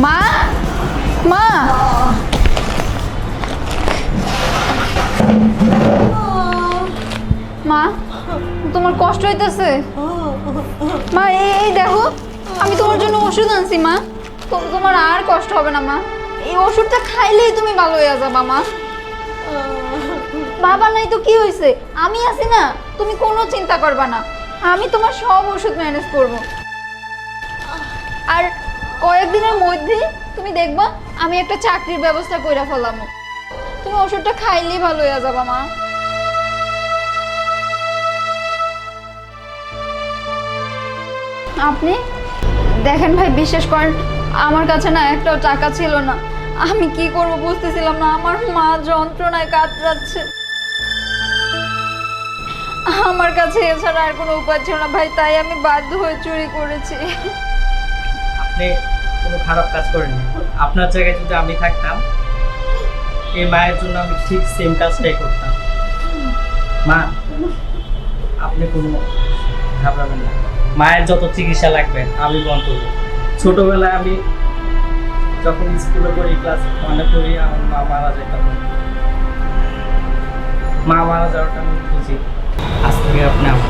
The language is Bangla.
মা, মা, মা, তোমার কষ্ট হইতেছে? মা, এই দেখো, আমি তোমার জন্য ওষুধ আনছি মা। তোমার আর কষ্ট হবে না মা। এই ওষুধটা খাইলেই তুমি ভালো হয়ে যাবা মা। বাবা নাই তো কি হয়েছে, আমি আছি না, তুমি কোনো চিন্তা করবা না। আমি তোমার সব ওষুধ ম্যানেজ করব। আর কয়েকদিনের মধ্যে তুমি দেখবা আমি একটা চাকরির ব্যবস্থা কইরা ফেলাম। তুমি ওষুধটা খাইলেই ভালো হয়ে যাবা মা। আপনি দেখেন ভাই, বিশ্বাস করেন আমার কাছে না একটাও টাকা ছিল না। আমি কি করব বুঝতেছিলাম না। আমার মা যন্ত্রণায় কাতরাচ্ছে। আমার কাছে এছাড়া আর কোনো উপায় ছিল না ভাই, তাই আমি বাধ্য হয়ে চুরি করেছি। আপনি কোনো খারাপ কাজ করেননি। আপনার জায়গায় যদি আমি থাকতাম, এই মায়ের জন্য আমি ঠিক সেম কাজটাই করতাম। মা, আপনি কোনো ঘাবড়াবেন না। মায়ের যত চিকিৎসা লাগবে আমি বহন করবো। ছোটবেলায় আমি যখন স্কুলে পড়ি, ক্লাস 1 পড়ি, আমার মা মারা যায়। তখন মা মারা যাওয়াটা আমি বুঝি। আজ থেকে আপনি আমার